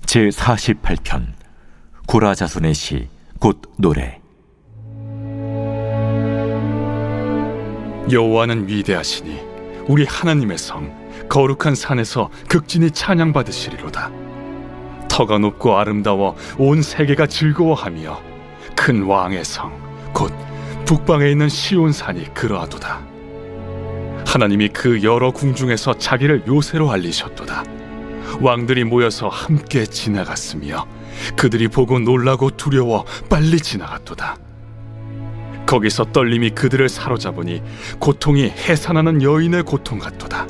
제48편 고라 자손의 시 곧 노래. 여호와는 위대하시니 우리 하나님의 성 거룩한 산에서 극진히 찬양받으시리로다. 터가 높고 아름다워 온 세계가 즐거워하며 큰 왕의 성 곧 북방에 있는 시온산이 그러하도다. 하나님이 그 여러 궁중에서 자기를 요새로 알리셨도다. 왕들이 모여서 함께 지나갔으며 그들이 보고 놀라고 두려워 빨리 지나갔도다. 거기서 떨림이 그들을 사로잡으니 고통이 해산하는 여인의 고통 같도다.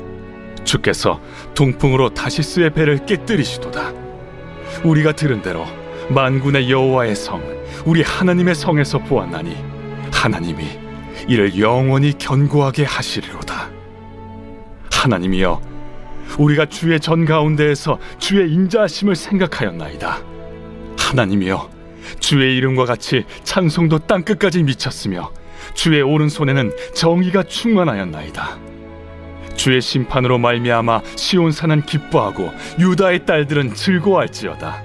주께서 동풍으로 다시스의 배를 깨뜨리시도다. 우리가 들은 대로 만군의 여호와의 성 우리 하나님의 성에서 보았나니 하나님이 이를 영원히 견고하게 하시리로다. 하나님이여, 우리가 주의 전 가운데에서 주의 인자하심을 생각하였나이다. 하나님이여, 주의 이름과 같이 찬송도 땅끝까지 미쳤으며 주의 오른손에는 정의가 충만하였나이다. 주의 심판으로 말미암아 시온산은 기뻐하고 유다의 딸들은 즐거워할지어다.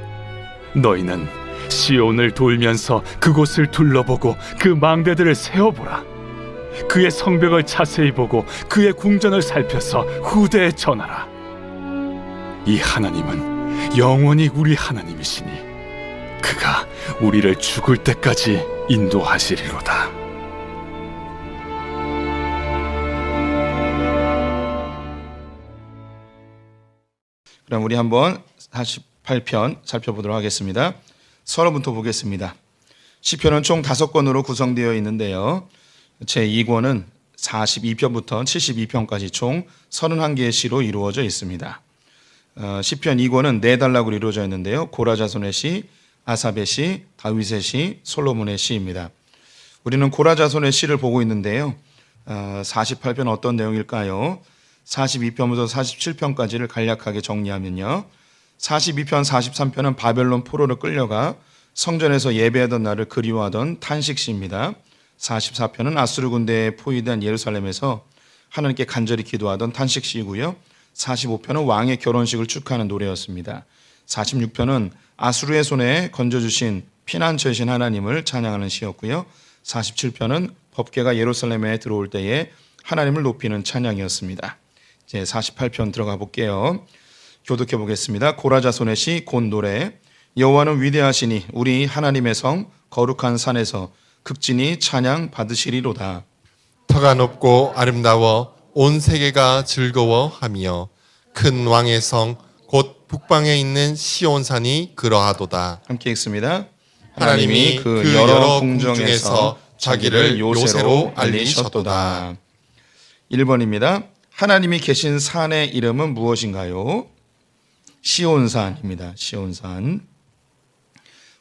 너희는 시온을 돌면서 그곳을 둘러보고 그 망대들을 세어보라. 그의 성벽을 자세히 보고 그의 궁전을 살펴서 후대에 전하라. 이 하나님은 영원히 우리 하나님이시니 그가 우리를 죽을 때까지 인도하시리로다. 그럼 우리 한번 48편 살펴보도록 하겠습니다. 서론부터 보겠습니다. 시편은 총 5권으로 구성되어 있는데요. 제2권은 42편부터 72편까지 총 31개의 시로 이루어져 있습니다. 시편 2권은 4단락으로 이루어져 있는데요. 고라 자손의 시, 아삽의 시, 다윗의 시, 솔로몬의 시입니다. 우리는 고라 자손의 시를 보고 있는데요. 48편 어떤 내용일까요? 42편부터 47편까지를 간략하게 정리하면요. 42편, 43편은 바벨론 포로로 끌려가 성전에서 예배하던 날을 그리워하던 탄식시입니다. 44편은 아수르 군대에 포위된 예루살렘에서 하나님께 간절히 기도하던 탄식시이고요. 45편은 왕의 결혼식을 축하하는 노래였습니다. 46편은 아수르의 손에 건져주신 피난처이신 하나님을 찬양하는 시였고요. 47편은 법궤가 예루살렘에 들어올 때에 하나님을 높이는 찬양이었습니다. 이제 48편 들어가 볼게요. 교독해 보겠습니다. 고라 자손의 시 곧 노래. 여호와는 위대하시니 우리 하나님의 성 거룩한 산에서 극진히 찬양 받으시리로다. 터가 높고 아름다워 온 세계가 즐거워하며 큰 왕의 성 곧 북방에 있는 시온산이 그러하도다. 함께 읽습니다. 하나님이 그 여러 궁중에서 자기를 요새로 알리셨도다. 1번입니다. 하나님이 계신 산의 이름은 무엇인가요? 시온산입니다. 시온산.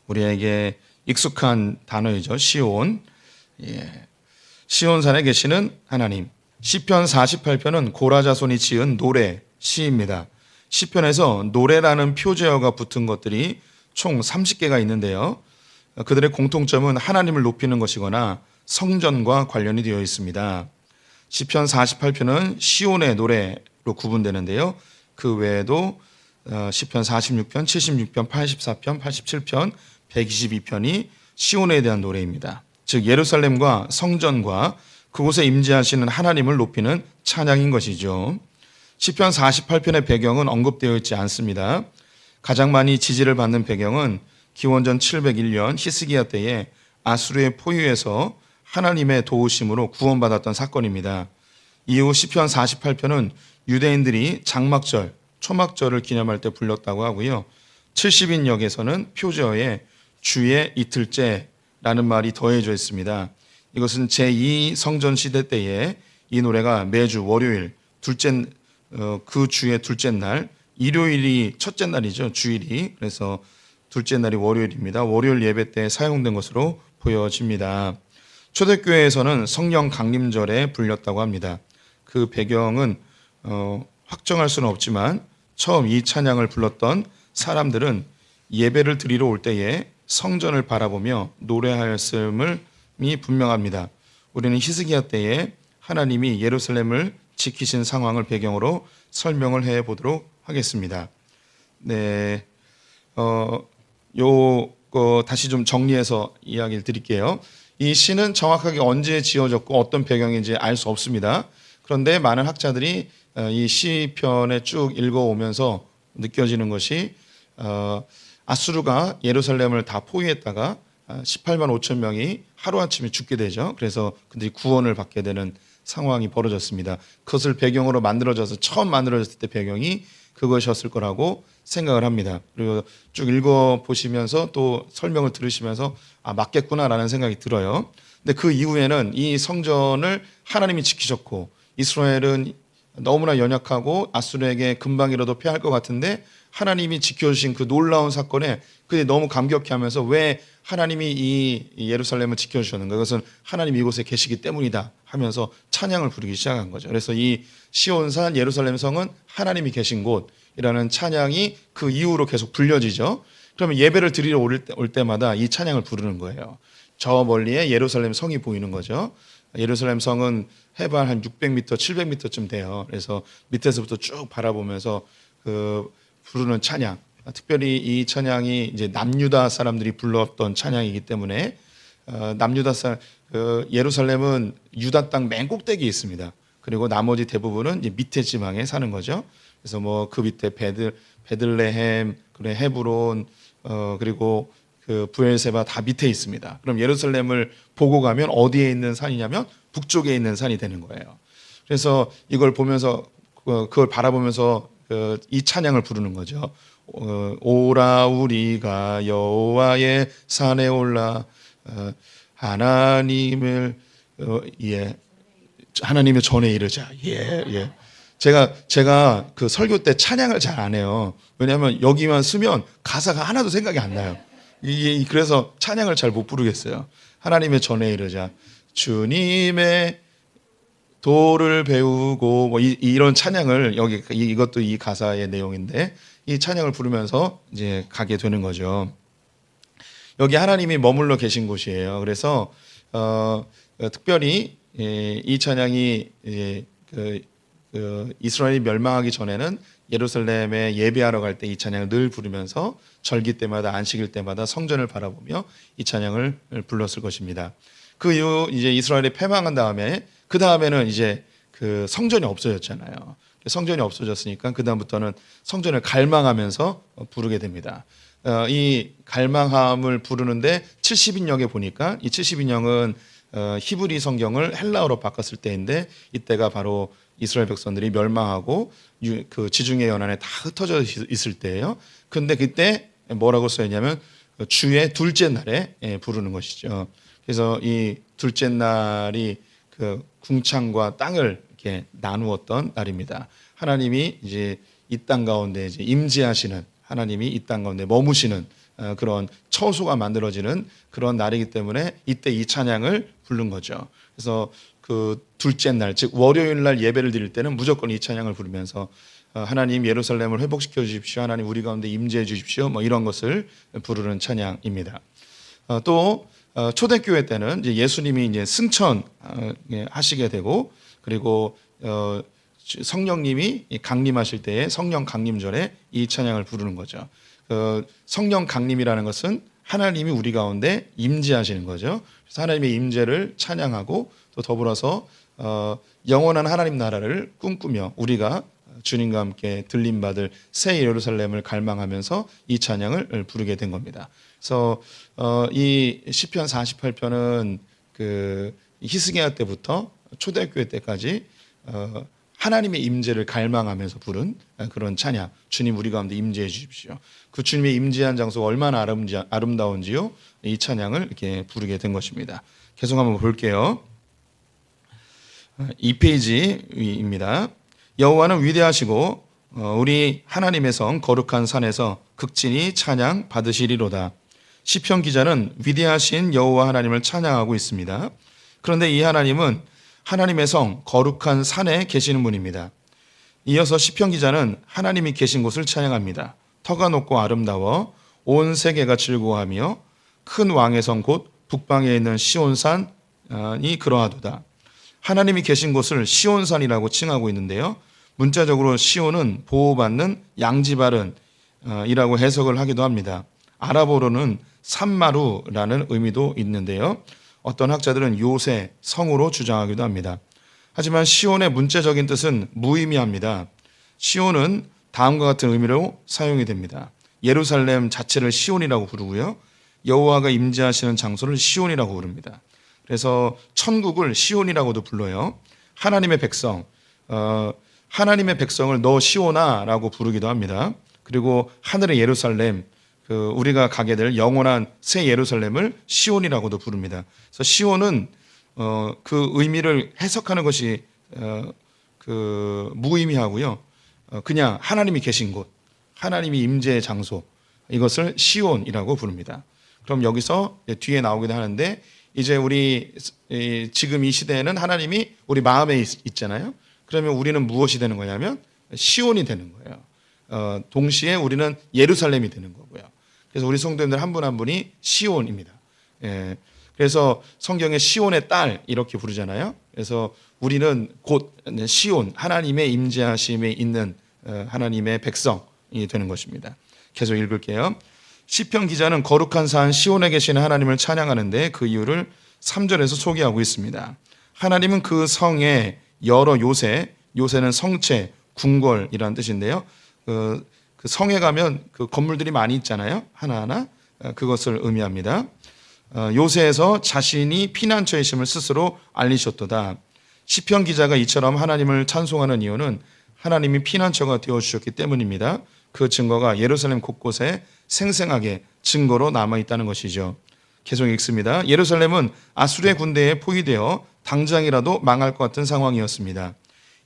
우리에게 익숙한 단어이죠. 시온. 시온산에 계시는 하나님. 시편 48편은 고라 자손이 지은 노래, 시입니다. 시편에서 노래라는 표제어가 붙은 것들이 총 30개가 있는데요. 그들의 공통점은 하나님을 높이는 것이거나 성전과 관련이 되어 있습니다. 시편 48편은 시온의 노래로 구분되는데요. 그 외에도 시편 46편, 76편, 84편, 87편, 122편이 시온에 대한 노래입니다. 즉 예루살렘과 성전과 그곳에 임재하시는 하나님을 높이는 찬양인 것이죠. 시편 48편의 배경은 언급되어 있지 않습니다. 가장 많이 지지를 받는 배경은 기원전 701년 히스기야 때에 아수르의 포위에서 하나님의 도우심으로 구원받았던 사건입니다. 이후 시편 48편은 유대인들이 장막절, 초막절을 기념할 때 불렀다고 하고요. 70인역에서는 표제어에 주의 이틀째라는 말이 더해져 있습니다. 이것은 제2성전 시대 때에 이 노래가 매주 월요일 그 주의 둘째 날, 일요일이 첫째 날이죠. 주일이. 그래서 둘째 날이 월요일입니다. 월요일 예배 때 사용된 것으로 보여집니다. 초대교회에서는 성령 강림절에 불렸다고 합니다. 그 배경은 확정할 수는 없지만 처음 이 찬양을 불렀던 사람들은 예배를 드리러 올 때에 성전을 바라보며 노래하였음이 분명합니다. 우리는 히스기야 때에 하나님이 예루살렘을 지키신 상황을 배경으로 설명을 해보도록 하겠습니다. 네, 요거 다시 좀 정리해서 이야기를 드릴게요. 이 시는 정확하게 언제 지어졌고 어떤 배경인지 알 수 없습니다. 그런데 많은 학자들이 이 시편에 쭉 읽어오면서 느껴지는 것이 아수르가 예루살렘을 다 포위했다가 18만 5천 명이 하루아침에 죽게 되죠. 그래서 그들이 구원을 받게 되는 상황이 벌어졌습니다. 그것을 배경으로 만들어져서 처음 만들어졌을 때 배경이 그것이었을 거라고 생각을 합니다. 그리고 쭉 읽어보시면서 또 설명을 들으시면서 맞겠구나라는 생각이 들어요. 근데 그 이후에는 이 성전을 하나님이 지키셨고 이스라엘은 너무나 연약하고 아수르에게 금방이라도 패할 것 같은데 하나님이 지켜주신 그 놀라운 사건에 그들이 너무 감격해하면서 왜 하나님이 이 예루살렘을 지켜주셨는가, 그것은 하나님 이곳에 계시기 때문이다 하면서 찬양을 부르기 시작한 거죠. 그래서 이 시온산 예루살렘 성은 하나님이 계신 곳이라는 찬양이 그 이후로 계속 불려지죠. 그러면 예배를 드리러 올 때마다 이 찬양을 부르는 거예요. 저 멀리에 예루살렘 성이 보이는 거죠. 예루살렘 성은 해발 한 600m, 700m쯤 돼요. 그래서 밑에서부터 쭉 바라보면서 부르는 찬양. 특별히 이 찬양이 이제 남유다 사람들이 불렀던 찬양이기 때문에 남유다 예루살렘은 유다 땅 맨 꼭대기에 있습니다. 그리고 나머지 대부분은 이제 밑에 지방에 사는 거죠. 그래서 뭐 그 밑에 베들레헴, 그래 헤브론, 그리고 그 부엘세바 다 밑에 있습니다. 그럼 예루살렘을 보고 가면 어디에 있는 산이냐면 북쪽에 있는 산이 되는 거예요. 그래서 이걸 보면서 그걸 바라보면서 이 찬양을 부르는 거죠. 오라 우리가 여호와의 산에 올라 하나님의 전에 이르자. 예. 제가 그 설교 때 찬양을 잘 안 해요. 왜냐하면 여기만 쓰면 가사가 하나도 생각이 안 나요. 그래서 찬양을 잘 못 부르겠어요. 하나님의 전에 이르자. 주님의 도를 배우고 뭐 이런 찬양을 이것도 이 가사의 내용인데 이 찬양을 부르면서 이제 가게 되는 거죠. 여기 하나님이 머물러 계신 곳이에요. 그래서 특별히 이 찬양이 이스라엘이 멸망하기 전에는 예루살렘에 예배하러 갈 때 이 찬양을 늘 부르면서 절기 때마다 안식일 때마다 성전을 바라보며 이 찬양을 불렀을 것입니다. 그 이후 이제 이스라엘이 패망한 다음에 그 다음에는 이제 그 성전이 없어졌잖아요. 성전이 없어졌으니까 그 다음부터는 성전을 갈망하면서 부르게 됩니다. 이 갈망함을 부르는데 70인역에 보니까 이 70인역은 히브리 성경을 헬라어로 바꿨을 때인데 이때가 바로 이스라엘 백성들이 멸망하고 그 지중해 연안에 다 흩어져 있을 때예요. 근데 그때 뭐라고 써있냐면 주의 둘째 날에 부르는 것이죠. 그래서 이 둘째 날이 그 궁창과 땅을 이렇게 나누었던 날입니다. 하나님이 이제 이 땅 가운데 이제 임재하시는, 하나님이 이 땅 가운데 머무시는 그런 처소가 만들어지는 그런 날이기 때문에 이때 이 찬양을 부른 거죠. 그래서 그 둘째 날, 즉 월요일 날 예배를 드릴 때는 무조건 이 찬양을 부르면서 하나님 예루살렘을 회복시켜 주십시오, 하나님 우리 가운데 임재해 주십시오, 뭐 이런 것을 부르는 찬양입니다. 또 초대교회 때는 이제 예수님이 이제 승천 하시게 되고 그리고 성령님이 강림하실 때에 성령 강림절에 이 찬양을 부르는 거죠. 성령 강림이라는 것은 하나님이 우리 가운데 임재하시는 거죠. 그래서 하나님의 임재를 찬양하고 또 더불어서 영원한 하나님 나라를 꿈꾸며 우리가 주님과 함께 들림받을 새 예루살렘을 갈망하면서 이 찬양을 부르게 된 겁니다. 그래서 이 시편 48편은 그 히스기야 때부터 초대교회 때까지 하나님의 임재를 갈망하면서 부른 그런 찬양, 주님 우리 가운데 임재해 주십시오. 그 주님의 임재한 장소가 얼마나 아름다운지요, 이 찬양을 이렇게 부르게 된 것입니다. 계속 한번 볼게요. 2페이지입니다. 여호와는 위대하시고 우리 하나님의 성 거룩한 산에서 극진히 찬양 받으시리로다. 시편 기자는 위대하신 여호와 하나님을 찬양하고 있습니다. 그런데 이 하나님은 하나님의 성 거룩한 산에 계시는 분입니다. 이어서 시편 기자는 하나님이 계신 곳을 찬양합니다. 터가 높고 아름다워 온 세계가 즐거워하며 큰 왕의 성 곧 북방에 있는 시온산이 그러하도다. 하나님이 계신 곳을 시온산이라고 칭하고 있는데요. 문자적으로 시온은 보호받는 양지바른 이라고 해석을 하기도 합니다. 아랍어로는 산마루라는 의미도 있는데요. 어떤 학자들은 요새, 성으로 주장하기도 합니다. 하지만 시온의 문자적인 뜻은 무의미합니다. 시온은 다음과 같은 의미로 사용이 됩니다. 예루살렘 자체를 시온이라고 부르고요. 여호와가 임재하시는 장소를 시온이라고 부릅니다. 그래서 천국을 시온이라고도 불러요. 하나님의 백성, 하나님의 백성을 너 시온아라고 부르기도 합니다. 그리고 하늘의 예루살렘, 우리가 가게 될 영원한 새 예루살렘을 시온이라고도 부릅니다. 그래서 시온은 그 의미를 해석하는 것이 무의미하고요. 그냥 하나님이 계신 곳, 하나님이 임재의 장소, 이것을 시온이라고 부릅니다. 그럼 여기서 뒤에 나오기도 하는데, 이제 우리 지금 이 시대에는 하나님이 우리 마음에 있잖아요. 그러면 우리는 무엇이 되는 거냐면 시온이 되는 거예요. 동시에 우리는 예루살렘이 되는 거고요. 그래서 우리 성도님들 한 분 한 분이 시온입니다. 예. 그래서 성경에 시온의 딸 이렇게 부르잖아요. 그래서 우리는 곧 시온, 하나님의 임재하심에 있는 하나님의 백성이 되는 것입니다. 계속 읽을게요. 시편 기자는 거룩한 산 시온에 계시는 하나님을 찬양하는데 그 이유를 3절에서 소개하고 있습니다. 하나님은 그 성에 여러 요새는 성체, 궁궐이라는 뜻인데요. 그 성에 가면 그 건물들이 많이 있잖아요. 하나하나. 그것을 의미합니다. 요새에서 자신이 피난처에 있음을 스스로 알리셨도다. 시편 기자가 이처럼 하나님을 찬송하는 이유는 하나님이 피난처가 되어주셨기 때문입니다. 그 증거가 예루살렘 곳곳에 생생하게 증거로 남아있다는 것이죠. 계속 읽습니다. 예루살렘은 아수르의 군대에 포위되어 당장이라도 망할 것 같은 상황이었습니다.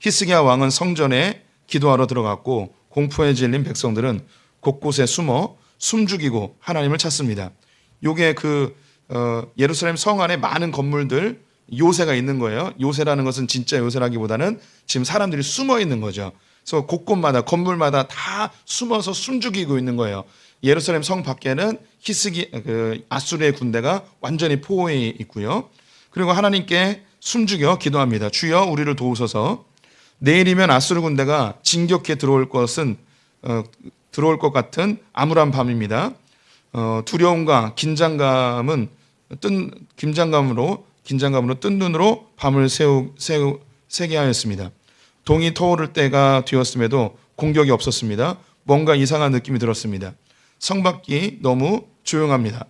히스기야 왕은 성전에 기도하러 들어갔고 공포에 질린 백성들은 곳곳에 숨죽이고 하나님을 찾습니다. 요게 예루살렘 성 안에 많은 건물들, 요새가 있는 거예요. 요새라는 것은 진짜 요새라기보다는 지금 사람들이 숨어 있는 거죠. 그래서 곳곳마다 건물마다 다 숨어서 숨죽이고 있는 거예요. 예루살렘 성 밖에는 아수르의 군대가 완전히 포위해 있고요. 그리고 하나님께 숨죽여 기도합니다. 주여 우리를 도우소서. 내일이면 아수르 군대가 진격해 들어올 것 같은 암울한 밤입니다. 두려움과 긴장감으로 뜬 눈으로 밤을 새게 하였습니다. 동이 터오를 때가 되었음에도 공격이 없었습니다. 뭔가 이상한 느낌이 들었습니다. 성 밖이 너무 조용합니다.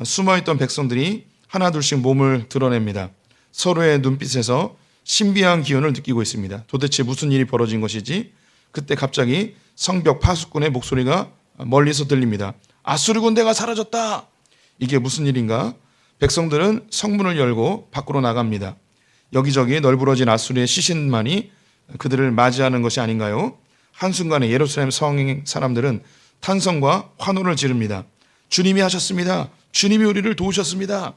숨어있던 백성들이 하나둘씩 몸을 드러냅니다. 서로의 눈빛에서 신비한 기운을 느끼고 있습니다. 도대체 무슨 일이 벌어진 것이지? 그때 갑자기 성벽 파수꾼의 목소리가 멀리서 들립니다. 아수르 군대가 사라졌다! 이게 무슨 일인가? 백성들은 성문을 열고 밖으로 나갑니다. 여기저기 널브러진 아수르의 시신만이 그들을 맞이하는 것이 아닌가요? 한순간에 예루살렘 성 사람들은 탄성과 환호를 지릅니다. 주님이 하셨습니다. 주님이 우리를 도우셨습니다.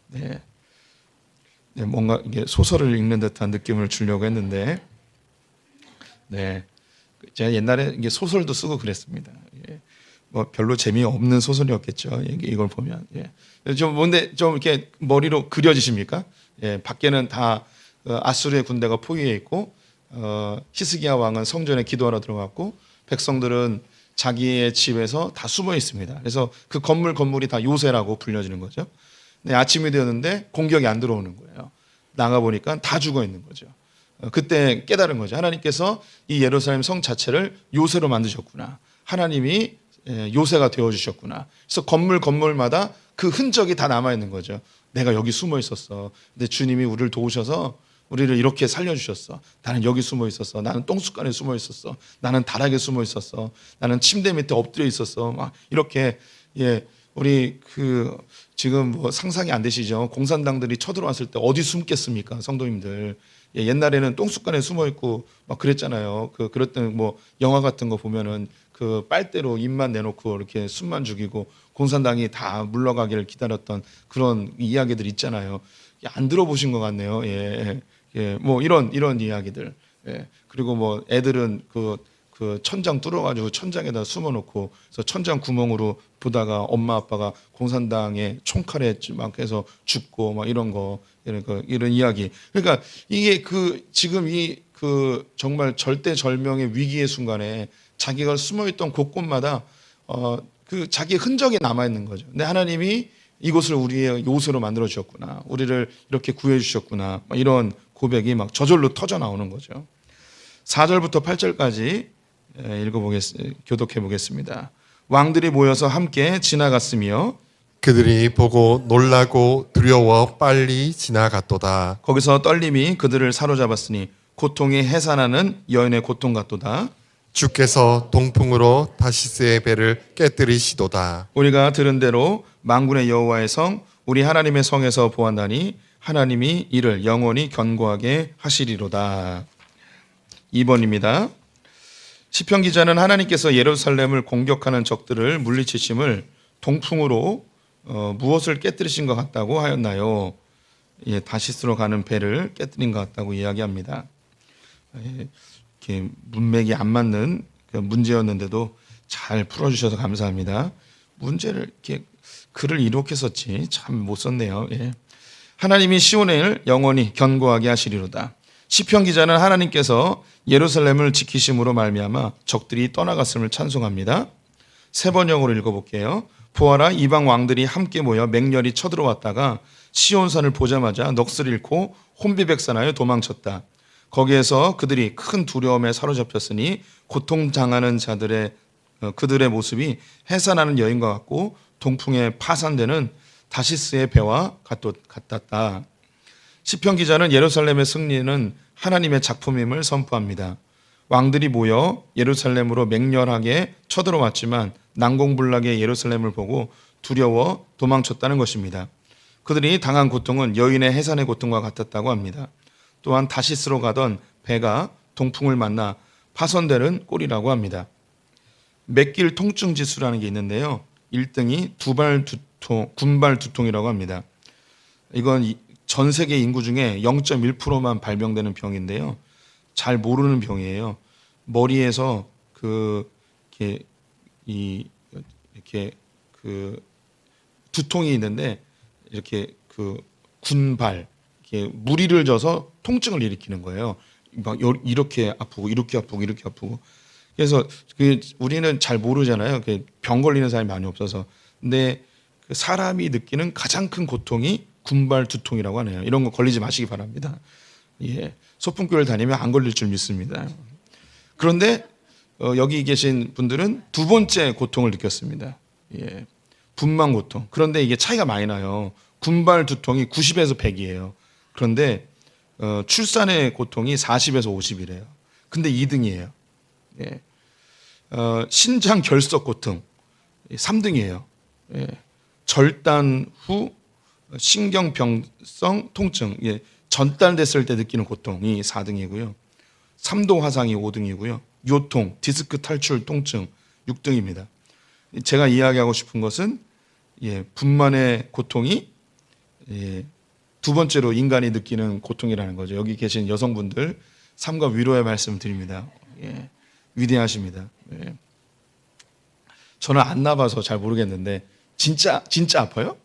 네, 뭔가 이게 소설을 읽는 듯한 느낌을 주려고 했는데, 네, 제가 옛날에 이게 소설도 쓰고 그랬습니다. 뭐 별로 재미없는 소설이었겠죠. 이걸 보면. 좀 이렇게 머리로 그려지십니까? 밖에는 다 아수르의 군대가 포위해 있고, 히스기야 왕은 성전에 기도하러 들어갔고, 백성들은 자기의 집에서 다 숨어 있습니다. 그래서 그 건물이 다 요새라고 불려지는 거죠. 네, 아침이 되었는데 공격이 안 들어오는 거예요. 나가 보니까 다 죽어 있는 거죠. 그때 깨달은 거죠. 하나님께서 이 예루살렘 성 자체를 요새로 만드셨구나. 하나님이 요새가 되어주셨구나. 그래서 건물마다 그 흔적이 다 남아있는 거죠. 내가 여기 숨어 있었어. 근데 주님이 우리를 도우셔서 우리를 이렇게 살려주셨어. 나는 여기 숨어 있었어. 나는 똥숟간에 숨어 있었어. 나는 다락에 숨어 있었어. 나는 침대 밑에 엎드려 있었어. 막 이렇게, 우리 지금 뭐 상상이 안 되시죠? 공산당들이 쳐들어왔을 때 어디 숨겠습니까? 성도님들. 옛날에는 똥숟간에 숨어 있고 막 그랬잖아요. 그랬던 뭐 영화 같은 거 보면은 그 빨대로 입만 내놓고 이렇게 숨만 죽이고 공산당이 다 물러가기를 기다렸던 그런 이야기들 있잖아요. 안 들어보신 것 같네요. 뭐 이런 이야기들. 그리고 뭐 애들은 그 천장 뚫어가지고 천장에다 숨어놓고 그래서 천장 구멍으로 보다가 엄마 아빠가 공산당의 총칼에 막 해서 죽고 막 이런 이런 이야기. 그러니까 이게 지금 정말 절대절명의 위기의 순간에 자기가 숨어있던 곳곳마다 그 자기 흔적이 남아 있는 거죠. 근데 하나님이 이곳을 우리의 요새로 만들어 주셨구나, 우리를 이렇게 구해 주셨구나, 이런 고백이 막 저절로 터져 나오는 거죠. 4절부터 8절까지 교독해 보겠습니다. 왕들이 모여서 함께 지나갔으며 그들이 보고 놀라고 두려워 빨리 지나갔도다. 거기서 떨림이 그들을 사로잡았으니 고통이 해산하는 여인의 고통 같도다. 주께서 동풍으로 다시스의 배를 깨뜨리시도다. 우리가 들은 대로 만군의 여호와의 성 우리 하나님의 성에서 보았나니 하나님이 이를 영원히 견고하게 하시리로다. 2번입니다. 시편 기자는 하나님께서 예루살렘을 공격하는 적들을 물리치심을 동풍으로 무엇을 깨뜨리신 것 같다고 하였나요? 다시스로 가는 배를 깨뜨린 것 같다고 이야기합니다. 이렇게 문맥이 안 맞는 문제였는데도 잘 풀어주셔서 감사합니다. 문제를 이렇게 글을 이렇게 썼지 참 못 썼네요. 하나님이 시온을 영원히 견고하게 하시리로다. 시편 기자는 하나님께서 예루살렘을 지키심으로 말미암아 적들이 떠나갔음을 찬송합니다. 세 번역으로 읽어볼게요. 보아라, 이방 왕들이 함께 모여 맹렬히 쳐들어왔다가 시온산을 보자마자 넋을 잃고 혼비백산하여 도망쳤다. 거기에서 그들이 큰 두려움에 사로잡혔으니 고통당하는 자들의 그들의 모습이 해산하는 여인과 같고 동풍에 파산되는 다시스의 배와 같았다. 시편 기자는 예루살렘의 승리는 하나님의 작품임을 선포합니다. 왕들이 모여 예루살렘으로 맹렬하게 쳐들어왔지만 난공불락의 예루살렘을 보고 두려워 도망쳤다는 것입니다. 그들이 당한 고통은 여인의 해산의 고통과 같았다고 합니다. 또한 다시스로 가던 배가 동풍을 만나 파손되는 꼴이라고 합니다. 맥길 통증 지수라는 게 있는데요. 1등이 군발 두통이라고 합니다. 이건 전 세계 인구 중에 0.1%만 발병되는 병인데요. 잘 모르는 병이에요. 머리에서 이렇게 두통이 있는데 이렇게 군발 이렇게 무리를 져서 통증을 일으키는 거예요. 막 이렇게 아프고 이렇게 아프고 이렇게 아프고. 그래서 우리는 잘 모르잖아요. 병 걸리는 사람이 많이 없어서. 근데 사람이 느끼는 가장 큰 고통이 군발 두통이라고 하네요. 이런 거 걸리지 마시기 바랍니다. 소풍교회를 다니면 안 걸릴 줄 믿습니다. 그런데 여기 계신 분들은 두 번째 고통을 느꼈습니다. 분만 고통. 그런데 이게 차이가 많이 나요. 군발 두통이 90에서 100이에요. 그런데 출산의 고통이 40에서 50이래요. 근데 2등이에요. 신장 결석 고통 3등이에요. 절단 후 신경병성 통증, 전달됐을 때 느끼는 고통이 4등이고요. 3도 화상이 5등이고요. 요통, 디스크 탈출 통증 6등입니다. 제가 이야기하고 싶은 것은 분만의 고통이 두 번째로 인간이 느끼는 고통이라는 거죠. 여기 계신 여성분들 삼가 위로의 말씀 드립니다. 위대하십니다. 저는 안 나봐서 잘 모르겠는데 진짜 아파요?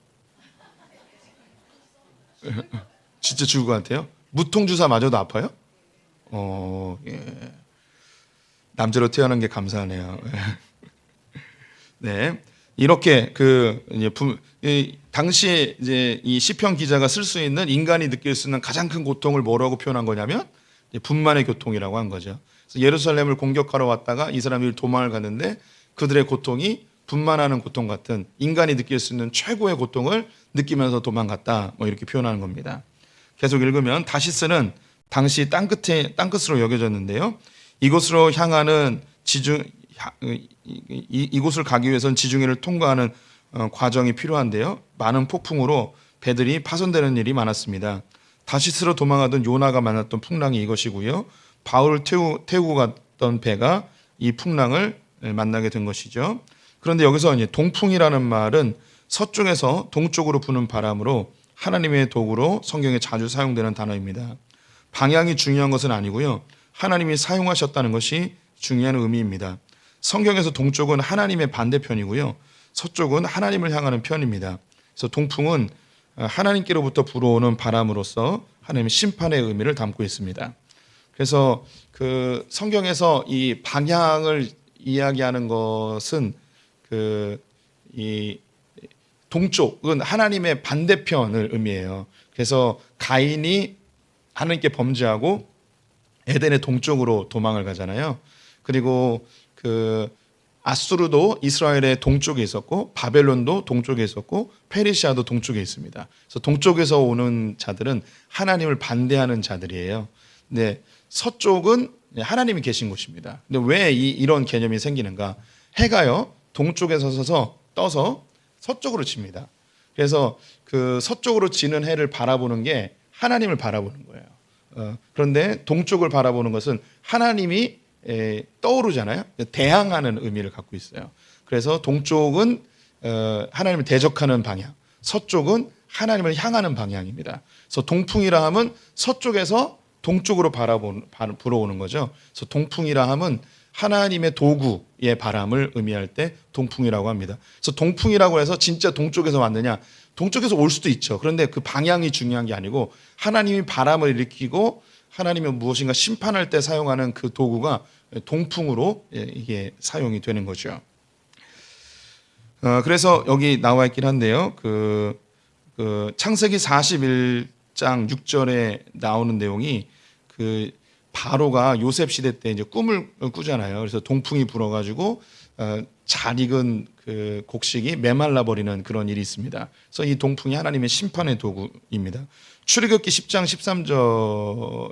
진짜 죽을 것 같아요? 무통주사 맞아도 아파요? 남자로 태어난 게 감사하네요. 네, 이렇게 당시에 이제 이 시편 기자가 쓸 수 있는 인간이 느낄 수 있는 가장 큰 고통을 뭐라고 표현한 거냐면 분만의 고통이라고 한 거죠. 그래서 예루살렘을 공격하러 왔다가 이 사람이 도망을 갔는데 그들의 고통이 분만하는 고통 같은 인간이 느낄 수 있는 최고의 고통을 느끼면서 도망갔다. 이렇게 표현하는 겁니다. 계속 읽으면 다시스는 당시 땅끝으로 여겨졌는데요. 이곳으로 향하는 이곳을 가기 위해서는 지중해를 통과하는 과정이 필요한데요. 많은 폭풍으로 배들이 파손되는 일이 많았습니다. 다시스로 도망하던 요나가 만났던 풍랑이 이것이고요. 바울을 태우고 갔던 배가 이 풍랑을 만나게 된 것이죠. 그런데 여기서 이제 동풍이라는 말은 서쪽에서 동쪽으로 부는 바람으로 하나님의 도구로 성경에 자주 사용되는 단어입니다. 방향이 중요한 것은 아니고요. 하나님이 사용하셨다는 것이 중요한 의미입니다. 성경에서 동쪽은 하나님의 반대편이고요. 서쪽은 하나님을 향하는 편입니다. 그래서 동풍은 하나님께로부터 불어오는 바람으로서 하나님의 심판의 의미를 담고 있습니다. 그래서 성경에서 이 방향을 이야기하는 것은 이 동쪽은 하나님의 반대편을 의미해요. 그래서 가인이 하나님께 범죄하고 에덴의 동쪽으로 도망을 가잖아요. 그리고 아수르도 이스라엘의 동쪽에 있었고 바벨론도 동쪽에 있었고 페르시아도 동쪽에 있습니다. 그래서 동쪽에서 오는 자들은 하나님을 반대하는 자들이에요. 근데 서쪽은 하나님이 계신 곳입니다. 근데 왜 이런 개념이 생기는가? 해가요 동쪽에서 떠서 서쪽으로 칩니다. 그래서 그 서쪽으로 지는 해를 바라보는 게 하나님을 바라보는 거예요. 그런데 동쪽을 바라보는 것은 하나님이 떠오르잖아요. 대항하는 의미를 갖고 있어요. 그래서 동쪽은 하나님을 대적하는 방향, 서쪽은 하나님을 향하는 방향입니다. 그래서 동풍이라 하면 서쪽에서 동쪽으로 불어오는 거죠. 그래서 동풍이라 하면 하나님의 도구의 바람을 의미할 때 동풍이라고 합니다. 그래서 동풍이라고 해서 진짜 동쪽에서 왔느냐? 동쪽에서 올 수도 있죠. 그런데 그 방향이 중요한 게 아니고 하나님이 바람을 일으키고 하나님이 무엇인가 심판할 때 사용하는 그 도구가 동풍으로 이게 사용이 되는 거죠. 그래서 여기 나와 있긴 한데요. 그 창세기 41장 6절에 나오는 내용이 바로가 요셉 시대 때 이제 꿈을 꾸잖아요. 그래서 동풍이 불어가지고 잘 익은 그 곡식이 메말라 버리는 그런 일이 있습니다. 그래서 이 동풍이 하나님의 심판의 도구입니다. 출애굽기 10장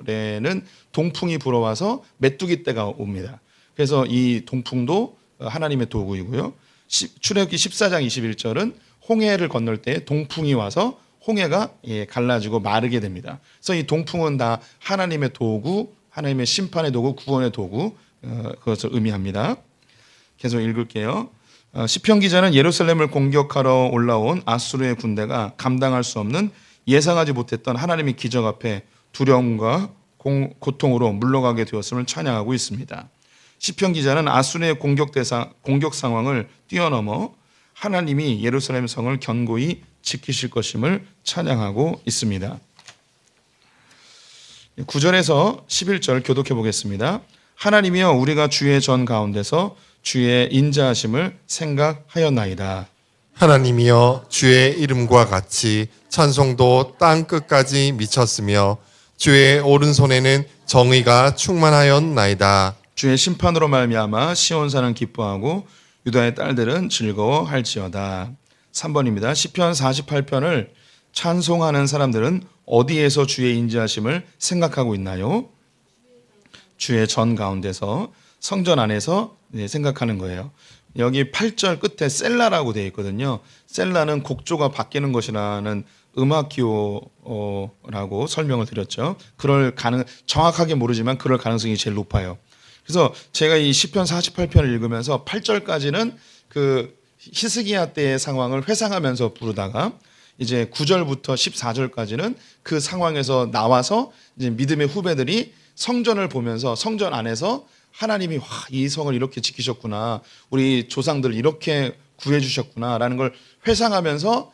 13절에는 동풍이 불어와서 메뚜기 떼가 옵니다. 그래서 이 동풍도 하나님의 도구이고요. 출애굽기 14장 21절은 홍해를 건널 때 동풍이 와서 홍해가 갈라지고 마르게 됩니다. 그래서 이 동풍은 다 하나님의 도구, 하나님의 심판의 도구, 구원의 도구 그것을 의미합니다. 계속 읽을게요. 시편 기자는 예루살렘을 공격하러 올라온 아수르의 군대가 감당할 수 없는 예상하지 못했던 하나님의 기적 앞에 두려움과 고통으로 물러가게 되었음을 찬양하고 있습니다. 시편 기자는 아수르의 공격 상황을 뛰어넘어 하나님이 예루살렘 성을 견고히 지키실 것임을 찬양하고 있습니다. 9절에서 11절 교독해 보겠습니다. 하나님이여 우리가 주의 전 가운데서 주의 인자하심을 생각하였나이다. 하나님이여 주의 이름과 같이 찬송도 땅 끝까지 미쳤으며 주의 오른손에는 정의가 충만하였나이다. 주의 심판으로 말미암아 시온산은 기뻐하고 유다의 딸들은 즐거워할지어다. 3번입니다. 시편 48편을 찬송하는 사람들은 어디에서 주의 인자하심을 생각하고 있나요? 주의 전 가운데서 성전 안에서 생각하는 거예요. 여기 8절 끝에 셀라라고 되어 있거든요. 셀라는 곡조가 바뀌는 것이라는 음악 기호라고 설명을 드렸죠. 정확하게 모르지만 그럴 가능성이 제일 높아요. 그래서 제가 이 시편 48편을 읽으면서 8절까지는 그 히스기야 때의 상황을 회상하면서 부르다가 이제 9절부터 14절까지는 그 상황에서 나와서 이제 믿음의 후배들이 성전을 보면서 성전 안에서 하나님이 이 성을 이렇게 지키셨구나, 우리 조상들을 이렇게 구해주셨구나라는 걸 회상하면서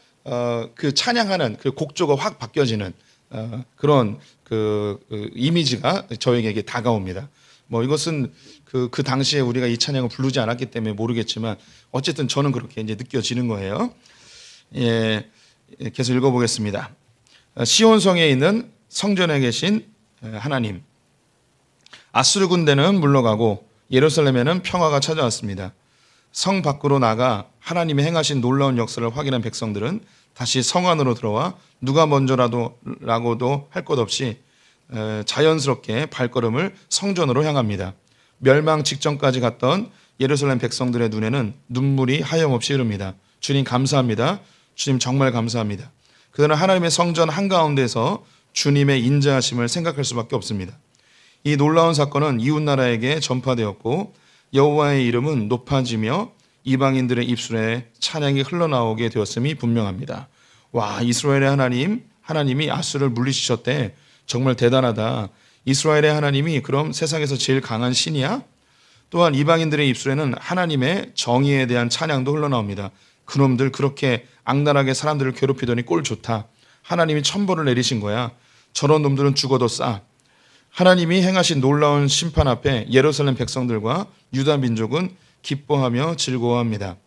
그 찬양하는 그 곡조가 확 바뀌어지는 그런 이미지가 저에게 다가옵니다. 뭐 이것은 그 당시에 우리가 이 찬양을 부르지 않았기 때문에 모르겠지만 어쨌든 저는 그렇게 이제 느껴지는 거예요. 계속 읽어보겠습니다. 시온성에 있는 성전에 계신 하나님, 아수르 군대는 물러가고 예루살렘에는 평화가 찾아왔습니다. 성 밖으로 나가 하나님이 행하신 놀라운 역사를 확인한 백성들은 다시 성 안으로 들어와 누가 먼저라고도 할 것 없이 자연스럽게 발걸음을 성전으로 향합니다. 멸망 직전까지 갔던 예루살렘 백성들의 눈에는 눈물이 하염없이 흐릅니다. 주님 감사합니다. 주님 정말 감사합니다. 그들은 하나님의 성전 한가운데서 주님의 인자하심을 생각할 수밖에 없습니다. 이 놀라운 사건은 이웃나라에게 전파되었고 여호와의 이름은 높아지며 이방인들의 입술에 찬양이 흘러나오게 되었음이 분명합니다. 와, 이스라엘의 하나님이 아수르를 물리치셨대. 정말 대단하다. 이스라엘의 하나님이 그럼 세상에서 제일 강한 신이야? 또한 이방인들의 입술에는 하나님의 정의에 대한 찬양도 흘러나옵니다. 그놈들 그렇게 악랄하게 사람들을 괴롭히더니 꼴 좋다. 하나님이 천벌을 내리신 거야. 저런 놈들은 죽어도 싸. 하나님이 행하신 놀라운 심판 앞에 예루살렘 백성들과 유다 민족은 기뻐하며 즐거워합니다.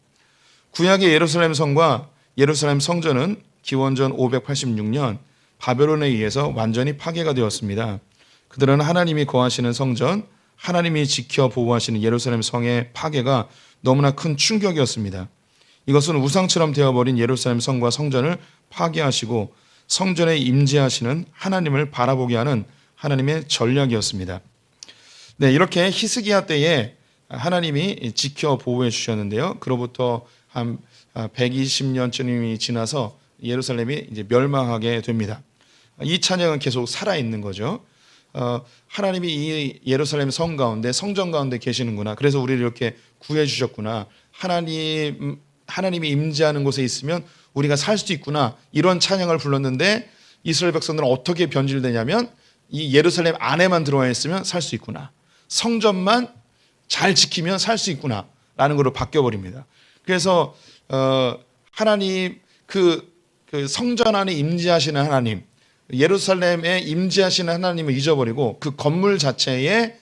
구약의 예루살렘 성과 예루살렘 성전은 기원전 586년 바벨론에 의해서 완전히 파괴가 되었습니다. 그들은 하나님이 거하시는 성전, 하나님이 지켜 보호하시는 예루살렘 성의 파괴가 너무나 큰 충격이었습니다. 이것은 우상처럼 되어버린 예루살렘 성과 성전을 파괴하시고 성전에 임재하시는 하나님을 바라보게 하는 하나님의 전략이었습니다. 네, 이렇게 히스기야 때에 하나님이 지켜 보호해 주셨는데요. 그로부터 한 120년쯤이 지나서 예루살렘이 이제 멸망하게 됩니다. 이 찬양은 계속 살아있는 거죠. 하나님이 이 예루살렘 성 가운데, 성전 가운데 계시는구나. 그래서 우리를 이렇게 구해 주셨구나. 하나님이 임재하는 곳에 있으면 우리가 살 수 있구나. 이런 찬양을 불렀는데 이스라엘 백성들은 어떻게 변질되냐면 이 예루살렘 안에만 들어와 있으면 살 수 있구나. 성전만 잘 지키면 살 수 있구나. 라는 걸로 바뀌어 버립니다. 그래서 하나님 그 성전 안에 임재하시는 하나님, 예루살렘에 임재하시는 하나님을 잊어버리고 그 건물 자체에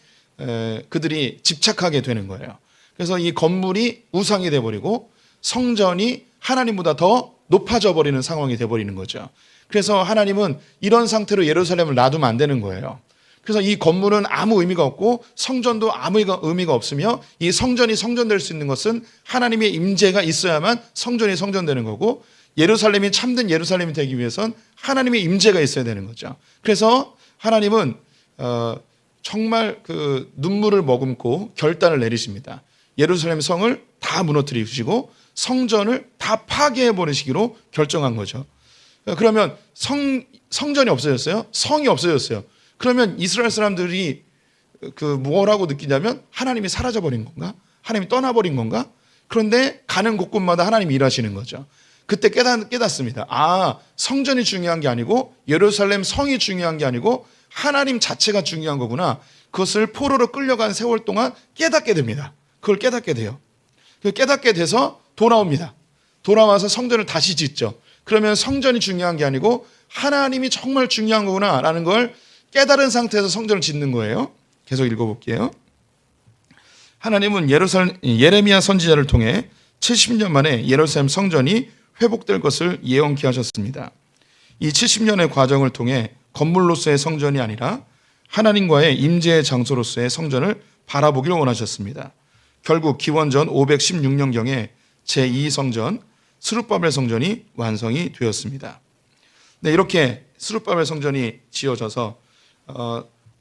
그들이 집착하게 되는 거예요. 그래서 이 건물이 우상이 돼버리고 성전이 하나님보다 더 높아져 버리는 상황이 돼버리는 거죠. 그래서 하나님은 이런 상태로 예루살렘을 놔두면 안 되는 거예요. 그래서 이 건물은 아무 의미가 없고 성전도 아무 의미가 없으며 이 성전이 성전될 수 있는 것은 하나님의 임재가 있어야만 성전이 성전되는 거고 예루살렘이 참된 예루살렘이 되기 위해선 하나님의 임재가 있어야 되는 거죠. 그래서 하나님은 정말 그 눈물을 머금고 결단을 내리십니다. 예루살렘 성을 다 무너뜨리시고 성전을 다 파괴해 버리시기로 결정한 거죠. 그러면 성전이 없어졌어요? 성이 없어졌어요. 그러면 이스라엘 사람들이 그 뭐라고 느끼냐면 하나님이 사라져 버린 건가? 하나님이 떠나버린 건가? 그런데 가는 곳곳마다 하나님이 일하시는 거죠. 그때 깨닫습니다. 아, 성전이 중요한 게 아니고 예루살렘 성이 중요한 게 아니고 하나님 자체가 중요한 거구나. 그것을 포로로 끌려간 세월 동안 깨닫게 됩니다. 그걸 깨닫게 돼요. 깨닫게 돼서 돌아옵니다. 돌아와서 성전을 다시 짓죠. 그러면 성전이 중요한 게 아니고 하나님이 정말 중요한 거구나라는 걸 깨달은 상태에서 성전을 짓는 거예요. 계속 읽어볼게요. 하나님은 예레미야 선지자를 통해 70년 만에 예루살렘 성전이 회복될 것을 예언케 하셨습니다. 이 70년의 과정을 통해 건물로서의 성전이 아니라 하나님과의 임재의 장소로서의 성전을 바라보기를 원하셨습니다. 결국 기원전 516년경에 제2성전 스룹바벨 성전이 완성이 되었습니다. 네, 이렇게 스룹바벨 성전이 지어져서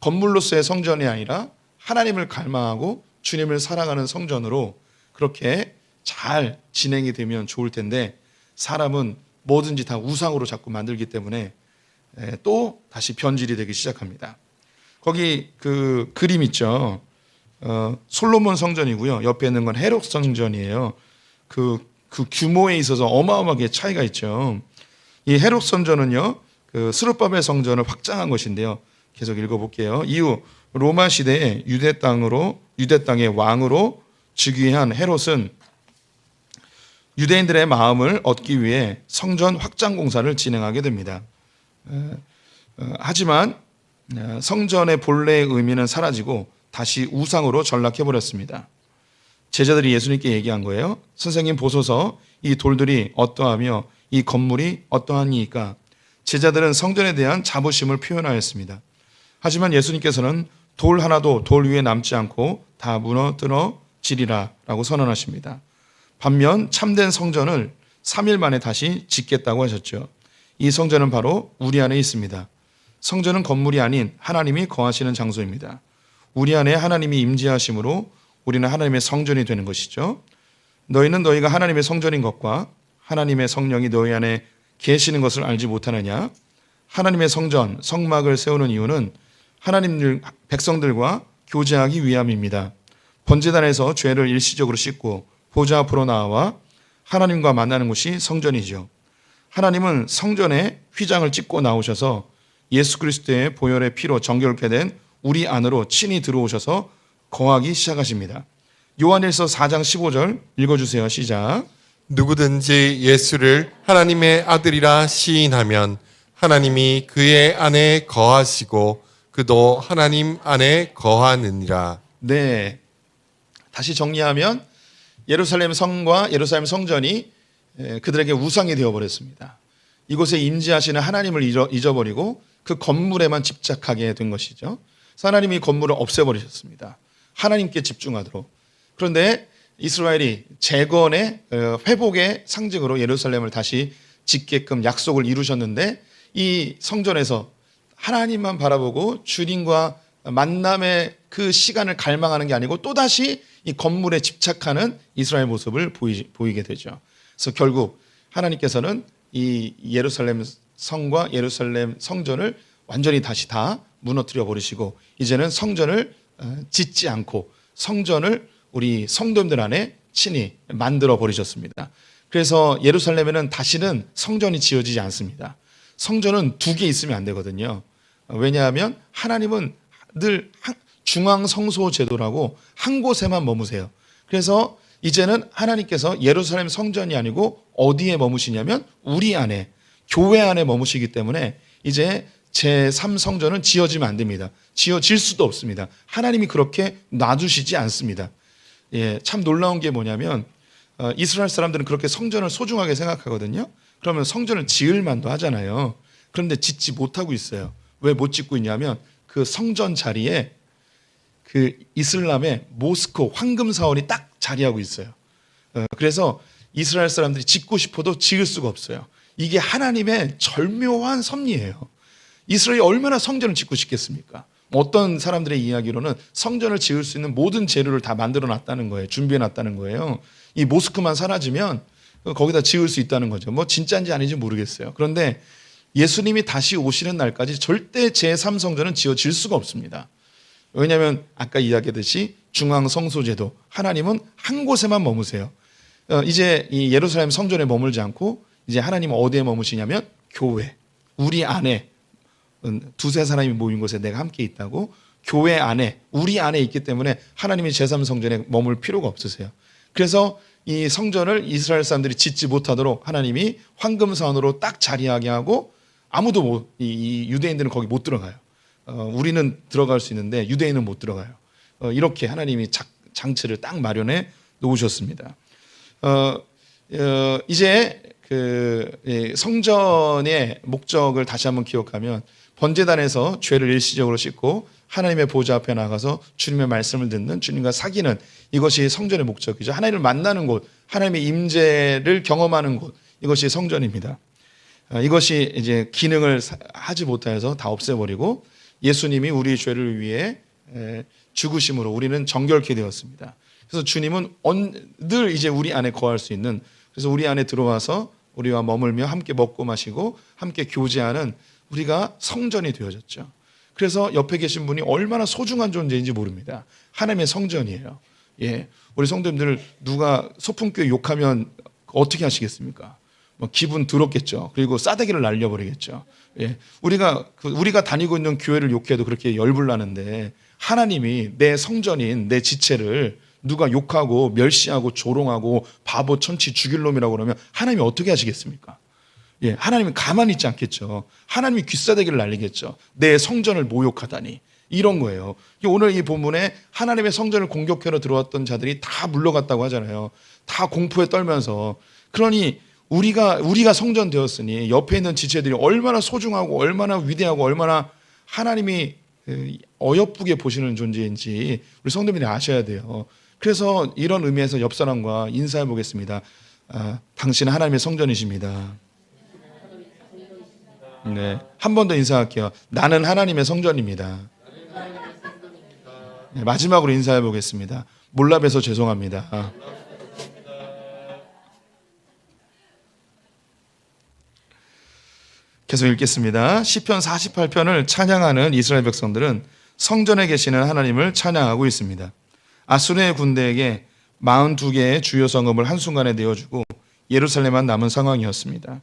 건물로서의 성전이 아니라 하나님을 갈망하고 주님을 사랑하는 성전으로 그렇게 잘 진행이 되면 좋을 텐데 사람은 뭐든지 다 우상으로 자꾸 만들기 때문에 또 다시 변질이 되기 시작합니다. 거기 그 그림 있죠. 솔로몬 성전이고요. 옆에 있는 건 헤롯 성전이에요. 그 규모에 있어서 어마어마하게 차이가 있죠. 이 헤롯 성전은요, 그 스룹바벨 성전을 확장한 것인데요. 계속 읽어볼게요. 이후 로마 시대에 유대 땅의 왕으로 즉위한 헤롯은 유대인들의 마음을 얻기 위해 성전 확장 공사를 진행하게 됩니다. 하지만 성전의 본래의 의미는 사라지고 다시 우상으로 전락해 버렸습니다. 제자들이 예수님께 얘기한 거예요. 선생님 보소서, 이 돌들이 어떠하며 이 건물이 어떠하니까. 제자들은 성전에 대한 자부심을 표현하였습니다. 하지만 예수님께서는 돌 하나도 돌 위에 남지 않고 다 무너뜨려지리라 라고 선언하십니다. 반면 참된 성전을 3일 만에 다시 짓겠다고 하셨죠. 이 성전은 바로 우리 안에 있습니다. 성전은 건물이 아닌 하나님이 거하시는 장소입니다. 우리 안에 하나님이 임재하심으로 우리는 하나님의 성전이 되는 것이죠. 너희는 너희가 하나님의 성전인 것과 하나님의 성령이 너희 안에 계시는 것을 알지 못하느냐? 하나님의 성전, 성막을 세우는 이유는 하나님 백성들과 교제하기 위함입니다. 번제단에서 죄를 일시적으로 씻고 보좌 앞으로 나와 하나님과 만나는 곳이 성전이죠. 하나님은 성전에 휘장을 찍고 나오셔서 예수 그리스도의 보혈의 피로 정결케 된 우리 안으로 친히 들어오셔서 거하기 시작하십니다. 요한일서 4장 15절 읽어주세요. 시작. 누구든지 예수를 하나님의 아들이라 시인하면 하나님이 그의 안에 거하시고 그도 하나님 안에 거하느니라. 네. 다시 정리하면 예루살렘 성과 예루살렘 성전이 그들에게 우상이 되어버렸습니다. 이곳에 임재하시는 하나님을 잊어버리고 그 건물에만 집착하게 된 것이죠. 그래서 하나님이 건물을 없애버리셨습니다. 하나님께 집중하도록. 그런데 이스라엘이 재건의 회복의 상징으로 예루살렘을 다시 짓게끔 약속을 이루셨는데 이 성전에서 하나님만 바라보고 주님과 만남의 그 시간을 갈망하는 게 아니고 또다시 이 건물에 집착하는 이스라엘 모습을 보이게 되죠. 그래서 결국 하나님께서는 이 예루살렘 성과 예루살렘 성전을 완전히 다시 다 무너뜨려 버리시고 이제는 성전을 짓지 않고 성전을 우리 성도님들 안에 친히 만들어 버리셨습니다. 그래서 예루살렘에는 다시는 성전이 지어지지 않습니다. 성전은 두 개 있으면 안 되거든요. 왜냐하면 하나님은 늘 중앙 성소 제도라고 한 곳에만 머무세요. 그래서 이제는 하나님께서 예루살렘 성전이 아니고 어디에 머무시냐면 우리 안에 교회 안에 머무시기 때문에 이제 제3성전은 지어지면 안 됩니다. 지어질 수도 없습니다. 하나님이 그렇게 놔두시지 않습니다. 예, 참 놀라운 게 뭐냐면 이스라엘 사람들은 그렇게 성전을 소중하게 생각하거든요. 그러면 성전을 지을 만도 하잖아요. 그런데 짓지 못하고 있어요. 왜 못 짓고 있냐면 그 성전 자리에 그 이슬람의 모스크 황금 사원이 딱 자리하고 있어요. 그래서 이스라엘 사람들이 짓고 싶어도 지을 수가 없어요. 이게 하나님의 절묘한 섭리예요. 이스라엘이 얼마나 성전을 짓고 싶겠습니까? 어떤 사람들의 이야기로는 성전을 지을 수 있는 모든 재료를 다 만들어 놨다는 거예요. 준비해 놨다는 거예요. 이 모스크만 사라지면 거기다 지을 수 있다는 거죠. 뭐 진짜인지 아닌지 모르겠어요. 그런데 예수님이 다시 오시는 날까지 절대 제3성전은 지어질 수가 없습니다. 왜냐하면 아까 이야기했듯이 중앙 성소제도 하나님은 한 곳에만 머무세요. 이제 이 예루살렘 성전에 머물지 않고 이제 하나님은 어디에 머무시냐면 교회, 우리 안에 두세 사람이 모인 곳에 내가 함께 있다고 교회 안에 우리 안에 있기 때문에 하나님이 제3성전에 머물 필요가 없으세요. 그래서 이 성전을 이스라엘 사람들이 짓지 못하도록 하나님이 황금사원으로 딱 자리하게 하고 아무도 이 유대인들은 거기 못 들어가요. 우리는 들어갈 수 있는데 유대인은 못 들어가요. 이렇게 하나님이 장치를 딱 마련해 놓으셨습니다. 이제 그 성전의 목적을 다시 한번 기억하면 번제단에서 죄를 일시적으로 씻고 하나님의 보좌 앞에 나가서 주님의 말씀을 듣는 주님과 사귀는 이것이 성전의 목적이죠. 하나님을 만나는 곳, 하나님의 임재를 경험하는 곳, 이것이 성전입니다. 이것이 이제 기능을 하지 못해서 다 없애버리고 예수님이 우리의 죄를 위해 죽으심으로 우리는 정결케 되었습니다. 그래서 주님은 늘 이제 우리 안에 거할 수 있는, 그래서 우리 안에 들어와서 우리와 머물며 함께 먹고 마시고 함께 교제하는 우리가 성전이 되어졌죠. 그래서 옆에 계신 분이 얼마나 소중한 존재인지 모릅니다. 하나님의 성전이에요. 예, 우리 성도님들 누가 소풍교회 욕하면 어떻게 하시겠습니까? 뭐 기분 더럽겠죠. 그리고 싸대기를 날려버리겠죠. 예, 우리가 다니고 있는 교회를 욕해도 그렇게 열불나는데 하나님이 내 성전인 내 지체를 누가 욕하고 멸시하고 조롱하고 바보 천치 죽일 놈이라고 그러면 하나님이 어떻게 하시겠습니까? 예, 하나님은 가만히 있지 않겠죠. 하나님이 귀싸대기를 날리겠죠. 내 성전을 모욕하다니. 이런 거예요. 오늘 이 본문에 하나님의 성전을 공격하러 들어왔던 자들이 다 물러갔다고 하잖아요. 다 공포에 떨면서. 그러니 우리가 성전 되었으니 옆에 있는 지체들이 얼마나 소중하고 얼마나 위대하고 얼마나 하나님이 어여쁘게 보시는 존재인지 우리 성도님들이 아셔야 돼요. 그래서 이런 의미에서 옆 사람과 인사해 보겠습니다. 당신은 하나님의 성전이십니다. 네, 한 번 더 인사할게요. 나는 하나님의 성전입니다. 네, 마지막으로 인사해 보겠습니다. 몰라봬서 죄송합니다. 계속 읽겠습니다. 시편 48편을 찬양하는 이스라엘 백성들은 성전에 계시는 하나님을 찬양하고 있습니다. 아수르의 군대에게 42개의 주요 성읍을 한순간에 내어주고 예루살렘만 남은 상황이었습니다.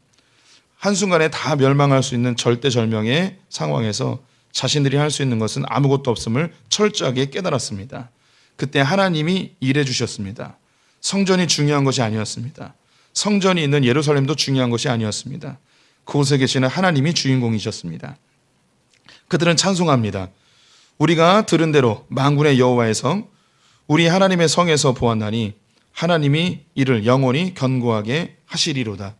한순간에 다 멸망할 수 있는 절대절명의 상황에서 자신들이 할 수 있는 것은 아무것도 없음을 철저하게 깨달았습니다. 그때 하나님이 일해 주셨습니다. 성전이 중요한 것이 아니었습니다. 성전이 있는 예루살렘도 중요한 것이 아니었습니다. 그곳에 계시는 하나님이 주인공이셨습니다. 그들은 찬송합니다. 우리가 들은 대로 만군의 여호와의 성, 우리 하나님의 성에서 보았나니 하나님이 이를 영원히 견고하게 하시리로다.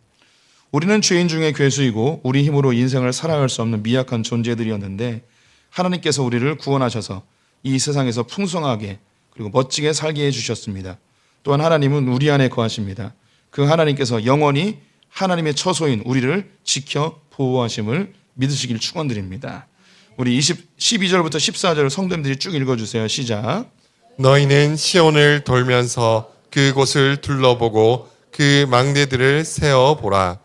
우리는 죄인 중에 괴수이고 우리 힘으로 인생을 살아갈 수 없는 미약한 존재들이었는데 하나님께서 우리를 구원하셔서 이 세상에서 풍성하게 그리고 멋지게 살게 해주셨습니다. 또한 하나님은 우리 안에 거하십니다. 그 하나님께서 영원히 하나님의 처소인 우리를 지켜 보호하심을 믿으시길 축원드립니다. 우리 12절부터 14절 성도님들이 쭉 읽어주세요. 시작. 너희는 시온을 돌면서 그곳을 둘러보고 그 망대들을 세어보라.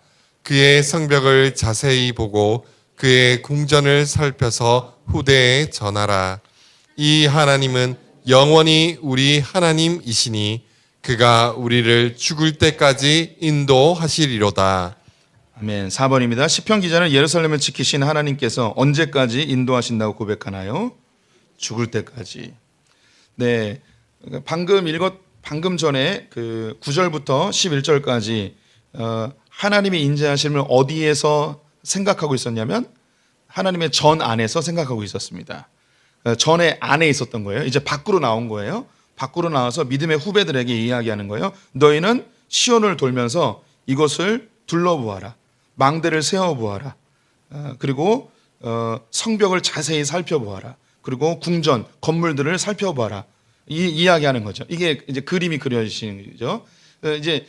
그의 성벽을 자세히 보고 그의 궁전을 살펴서 후대에 전하라. 이 하나님은 영원히 우리 하나님이시니 그가 우리를 죽을 때까지 인도하시리로다. 아멘. 4번입니다. 시편 기자는 예루살렘을 지키신 하나님께서 언제까지 인도하신다고 고백하나요? 죽을 때까지. 네. 방금 전에 그 9절부터 11절까지 하나님의 인자하심을 어디에서 생각하고 있었냐면 하나님의 전 안에서 생각하고 있었습니다. 전에 안에 있었던 거예요. 이제 밖으로 나온 거예요. 밖으로 나와서 믿음의 후배들에게 이야기하는 거예요. 너희는 시온을 돌면서 이것을 둘러보아라. 망대를 세워보아라. 그리고 성벽을 자세히 살펴보아라. 그리고 궁전, 건물들을 살펴보아라. 이야기하는 거죠. 이게 이제 그림이 그려지는 거죠. 이제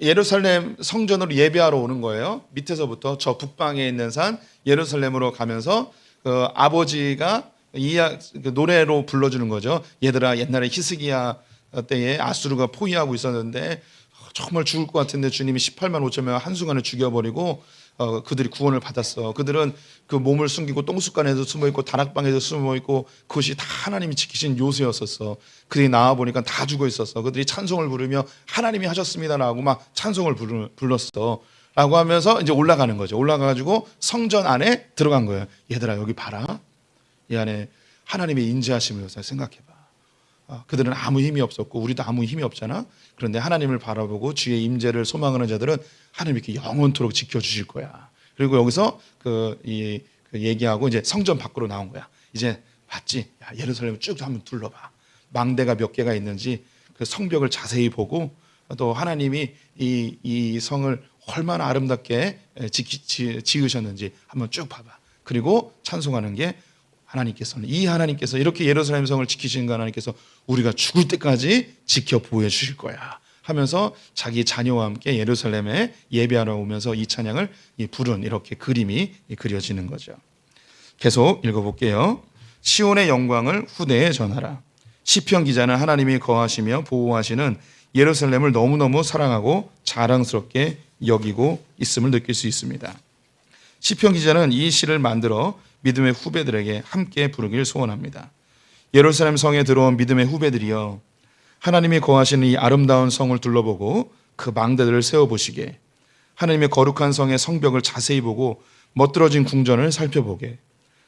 예루살렘 성전으로 예배하러 오는 거예요. 밑에서부터 저 북방에 있는 산 예루살렘으로 가면서 아버지가 노래로 불러주는 거죠. 얘들아, 옛날에 히스기야 때에 아수르가 포위하고 있었는데 정말 죽을 것 같은데 주님이 18만 5천 명 한순간에 죽여버리고 그들이 구원을 받았어. 그들은 그 몸을 숨기고 똥숫간에서 숨어있고 다락방에서 숨어있고 그것이 다 하나님이 지키신 요새였었어. 그들이 나와보니까 다 죽어있었어. 그들이 찬송을 부르며 하나님이 하셨습니다라고 막 찬송을 불렀어 라고 하면서 이제 올라가는 거죠. 올라가가지고 성전 안에 들어간 거예요. 얘들아, 여기 봐라. 이 안에 하나님의 인자하심을 생각해봐. 그들은 아무 힘이 없었고 우리도 아무 힘이 없잖아. 그런데 하나님을 바라보고 주의 임재를 소망하는 자들은 하나님이 이렇게 영원토록 지켜주실 거야. 그리고 여기서 얘기하고 이제 성전 밖으로 나온 거야. 이제 봤지? 야, 예루살렘을 쭉 한번 둘러봐. 망대가 몇 개가 있는지 그 성벽을 자세히 보고 또 하나님이 이 성을 얼마나 아름답게 지으셨는지 한번 쭉 봐봐. 그리고 찬송하는 게 이 하나님께서 이렇게 예루살렘 성을 지키신 그 하나님께서 우리가 죽을 때까지 지켜 보호해 주실 거야 하면서 자기 자녀와 함께 예루살렘에 예배하러 오면서 이 찬양을 부른 이렇게 그림이 그려지는 거죠. 계속 읽어볼게요. 시온의 영광을 후대에 전하라. 시편 기자는 하나님이 거하시며 보호하시는 예루살렘을 너무너무 사랑하고 자랑스럽게 여기고 있음을 느낄 수 있습니다. 시편 기자는 이 시를 만들어 믿음의 후배들에게 함께 부르길 소원합니다. 예루살렘 성에 들어온 믿음의 후배들이여, 하나님이 거하시는 이 아름다운 성을 둘러보고 그 망대들을 세워보시게, 하나님의 거룩한 성의 성벽을 자세히 보고 멋들어진 궁전을 살펴보게,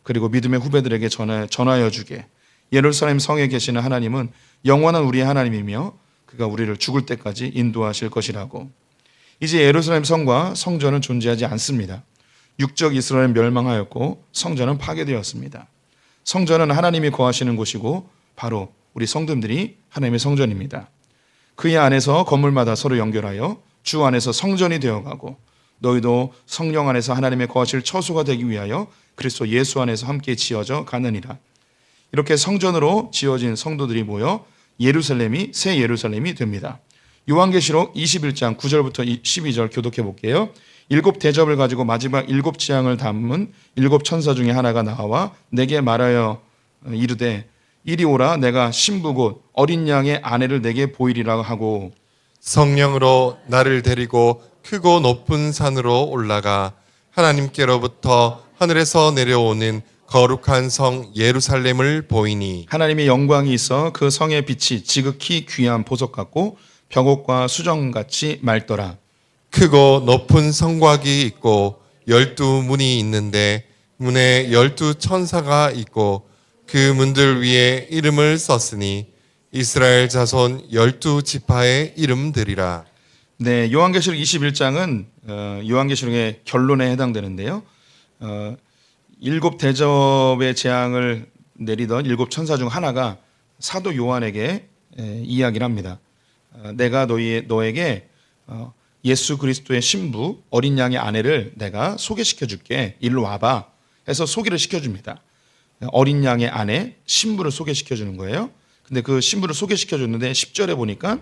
그리고 믿음의 후배들에게 전하여 주게. 예루살렘 성에 계시는 하나님은 영원한 우리의 하나님이며 그가 우리를 죽을 때까지 인도하실 것이라고. 이제 예루살렘 성과 성전은 존재하지 않습니다. 육적 이스라엘은 멸망하였고 성전은 파괴되었습니다. 성전은 하나님이 거하시는 곳이고 바로 우리 성도들이 하나님의 성전입니다. 그의 안에서 건물마다 서로 연결하여 주 안에서 성전이 되어가고 너희도 성령 안에서 하나님의 거하실 처소가 되기 위하여 그리스도 예수 안에서 함께 지어져 가느니라. 이렇게 성전으로 지어진 성도들이 모여 예루살렘이 새 예루살렘이 됩니다. 요한계시록 21장 9절부터 12절 교독해 볼게요. 7 대접을 가지고 마지막 7 재앙을 담은 7 천사 중에 하나가 나와 내게 말하여 이르되 이리 오라, 내가 신부 곧 어린 양의 아내를 내게 보이리라 하고, 성령으로 나를 데리고 크고 높은 산으로 올라가 하나님께로부터 하늘에서 내려오는 거룩한 성 예루살렘을 보이니, 하나님의 영광이 있어 그 성의 빛이 지극히 귀한 보석 같고 벽옥과 수정같이 맑더라. 크고 높은 성곽이 있고 12문이 있는데 문에 12 천사가 있고 그 문들 위에 이름을 썼으니 이스라엘 자손 12 지파의 이름들이라. 네, 요한계시록 21장은 요한계시록의 결론에 해당되는데요. 7 대접의 재앙을 내리던 7 천사 중 하나가 사도 요한에게 이야기를 합니다. 내가 너에게 예수 그리스도의 신부 어린 양의 아내를 내가 소개시켜 줄게. 일로 와봐. 해서 소개를 시켜줍니다. 어린 양의 아내 신부를 소개시켜 주는 거예요. 근데 그 신부를 소개시켜 줬는데 10절에 보니까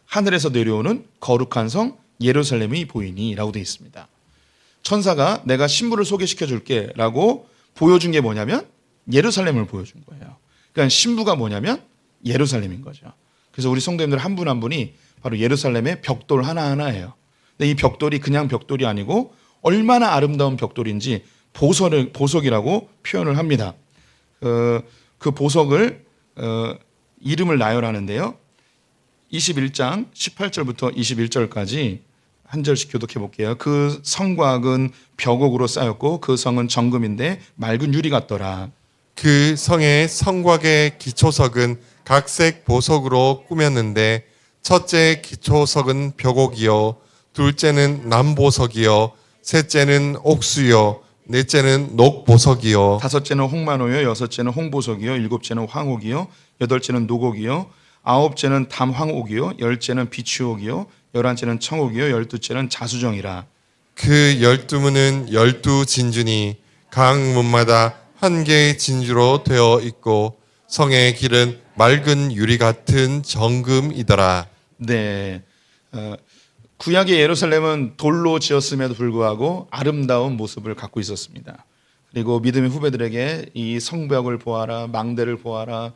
하늘에서 내려오는 거룩한 성 예루살렘이 보이니 라고 되어 있습니다. 천사가 내가 신부를 소개시켜 줄게 라고 보여준 게 뭐냐면 예루살렘을 보여준 거예요. 그러니까 신부가 뭐냐면 예루살렘인 거죠. 그래서 우리 성도님들 한 분 한 분이 바로 예루살렘의 벽돌 하나하나예요. 근데 이 벽돌이 그냥 벽돌이 아니고 얼마나 아름다운 벽돌인지 보석이라고 표현을 합니다. 그 보석을 이름을 나열하는데요. 21장 18절부터 21절까지 한 절씩 교독해 볼게요. 그 성곽은 벽옥으로 쌓였고 그 성은 정금인데 맑은 유리 같더라. 그 성의 성곽의 기초석은 각색 보석으로 꾸몄는데 첫째 기초석은 벽옥이요 둘째는 남보석이요 셋째는 옥수요 넷째는 녹보석이요 다섯째는 홍만호요 여섯째는 홍보석이요 일곱째는 황옥이요 여덟째는 노곡이요 아홉째는 담황옥이요 열째는 비추옥이요 열한째는 청옥이요 열두째는 자수정이라. 그 12문은 12진주니 각 문마다 한 개의 진주로 되어 있고 성의 길은 맑은 유리 같은 정금이더라. 네, 구약의 예루살렘은 돌로 지었음에도 불구하고 아름다운 모습을 갖고 있었습니다. 그리고 믿음의 후배들에게 이 성벽을 보아라, 망대를 보아라,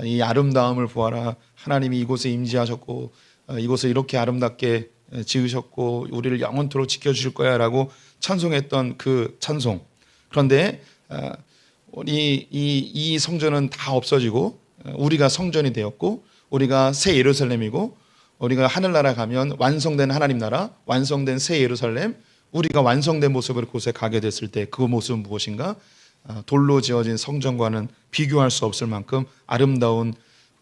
이 아름다움을 보아라. 하나님이 이곳에 임재하셨고 이곳을 이렇게 아름답게 지으셨고 우리를 영원토록 지켜주실 거야라고 찬송했던 그 찬송. 그런데 우리 이 성전은 다 없어지고 우리가 성전이 되었고 우리가 새 예루살렘이고 우리가 하늘나라 가면 완성된 하나님 나라, 완성된 새 예루살렘, 우리가 완성된 모습으로 그곳에 가게 됐을 때 그 모습은 무엇인가? 돌로 지어진 성전과는 비교할 수 없을 만큼 아름다운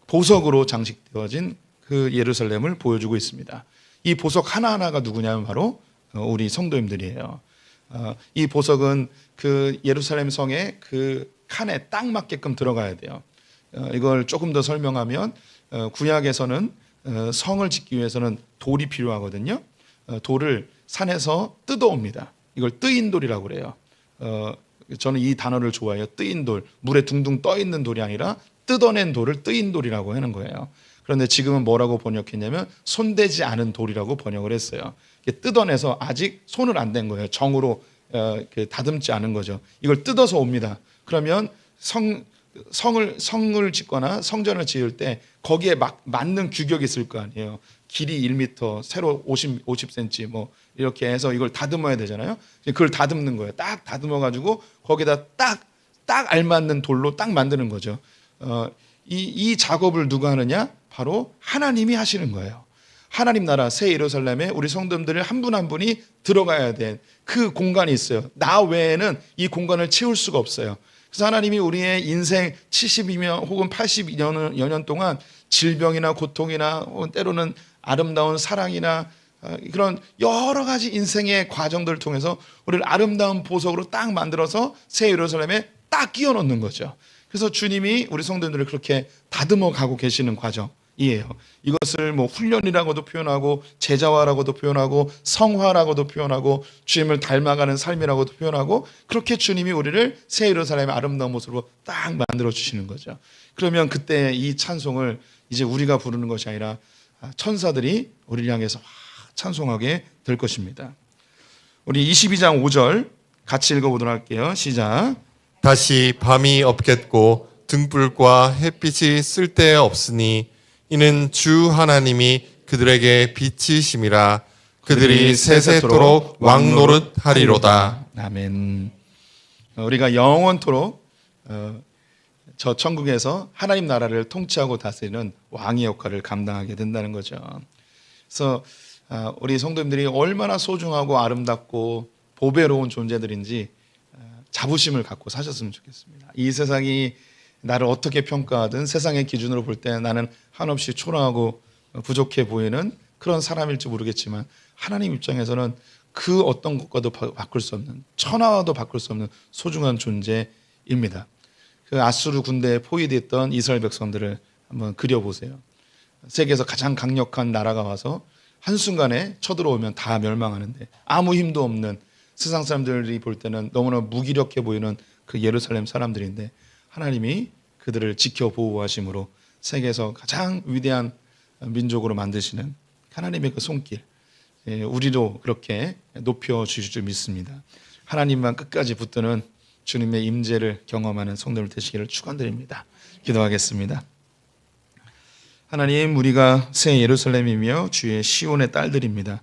보석으로 장식되어진 그 예루살렘을 보여주고 있습니다. 이 보석 하나하나가 누구냐면 바로 우리 성도님들이에요. 이 보석은 그 예루살렘 성의 그 칸에 딱 맞게끔 들어가야 돼요. 이걸 조금 더 설명하면 구약에서는 성을 짓기 위해서는 돌이 필요하거든요. 돌을 산에서 뜯어옵니다. 이걸 뜨인돌이라고 그래요. 저는 이 단어를 좋아해요. 뜨인돌. 물에 둥둥 떠있는 돌이 아니라 뜯어낸 돌을 뜨인돌이라고 하는 거예요. 그런데 지금은 뭐라고 번역했냐면 손대지 않은 돌이라고 번역을 했어요. 뜯어내서 아직 손을 안 댄 거예요. 정으로 다듬지 않은 거죠. 이걸 뜯어서 옵니다. 그러면 성을 짓거나 성전을 지을 때 거기에 맞는 규격이 있을 거 아니에요. 길이 1m, 세로 50cm 뭐 이렇게 해서 이걸 다듬어야 되잖아요. 그걸 다듬는 거예요. 딱 다듬어 가지고 거기다 딱 알맞는 돌로 딱 만드는 거죠. 이 작업을 누가 하느냐? 바로 하나님이 하시는 거예요. 하나님 나라 새 예루살렘에 우리 성도님들 한 분 한 분이 들어가야 된 그 공간이 있어요. 나 외에는 이 공간을 채울 수가 없어요. 그래서 하나님이 우리의 인생 72년 혹은 82년 동안 질병이나 고통이나 때로는 아름다운 사랑이나 그런 여러 가지 인생의 과정들을 통해서 우리를 아름다운 보석으로 딱 만들어서 새 예루살렘에 딱 끼워 넣는 거죠. 그래서 주님이 우리 성도들을 그렇게 다듬어 가고 계시는 과정이에요. 이것을 뭐 훈련이라고도 표현하고 제자화라고도 표현하고 성화라고도 표현하고 주님을 닮아가는 삶이라고도 표현하고 그렇게 주님이 우리를 새 예루살렘의 아름다운 모습으로 딱 만들어 주시는 거죠. 그러면 그때 이 찬송을 이제 우리가 부르는 것이 아니라 천사들이 우리를 향해서 찬송하게 될 것입니다. 우리 22장 5절 같이 읽어보도록 할게요. 시작. 다시 밤이 없겠고 등불과 햇빛이 쓸데없으니 이는 주 하나님이 그들에게 빛이심이라 그들이 세세토록 왕노릇하리로다. 아멘. 우리가 영원토록 저 천국에서 하나님 나라를 통치하고 다스리는 왕의 역할을 감당하게 된다는 거죠. 그래서 우리 성도님들이 얼마나 소중하고 아름답고 보배로운 존재들인지 자부심을 갖고 사셨으면 좋겠습니다. 이 세상이 나를 어떻게 평가하든 세상의 기준으로 볼 때 나는 한없이 초라하고 부족해 보이는 그런 사람일지 모르겠지만 하나님 입장에서는 그 어떤 것과도 바꿀 수 없는 천하와도 바꿀 수 없는 소중한 존재입니다. 그 아수르 군대에 포위됐던 이스라엘 백성들을 한번 그려보세요. 세계에서 가장 강력한 나라가 와서 한순간에 쳐들어오면 다 멸망하는데 아무 힘도 없는 세상 사람들이 볼 때는 너무나 무기력해 보이는 그 예루살렘 사람들인데 하나님이 그들을 지켜 보호하심으로 세계에서 가장 위대한 민족으로 만드시는 하나님의 그 손길, 우리도 그렇게 높여 주실 줄 믿습니다. 하나님만 끝까지 붙드는 주님의 임재를 경험하는 성도들 되시기를 축원드립니다. 기도하겠습니다. 하나님, 우리가 새 예루살렘이며 주의 시온의 딸들입니다.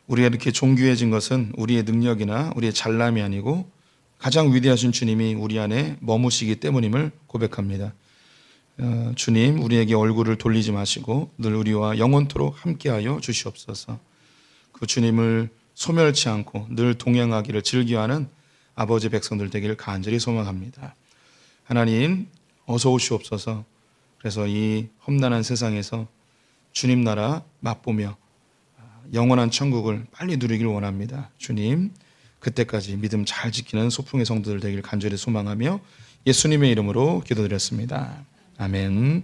우리가 이렇게 존귀해진 것은 우리의 능력이나 우리의 잘남이 아니고 가장 위대하신 주님이 우리 안에 머무시기 때문임을 고백합니다. 주님, 우리에게 얼굴을 돌리지 마시고 늘 우리와 영원토록 함께하여 주시옵소서. 그 주님을 소멸치 않고 늘 동행하기를 즐겨하는 아버지 백성들 되기를 간절히 소망합니다. 하나님, 어서 오시옵소서. 그래서 이 험난한 세상에서 주님 나라 맛보며 영원한 천국을 빨리 누리길 원합니다. 주님, 그때까지 믿음 잘 지키는 소풍의 성도들 되기를 간절히 소망하며 예수님의 이름으로 기도드렸습니다. 아멘.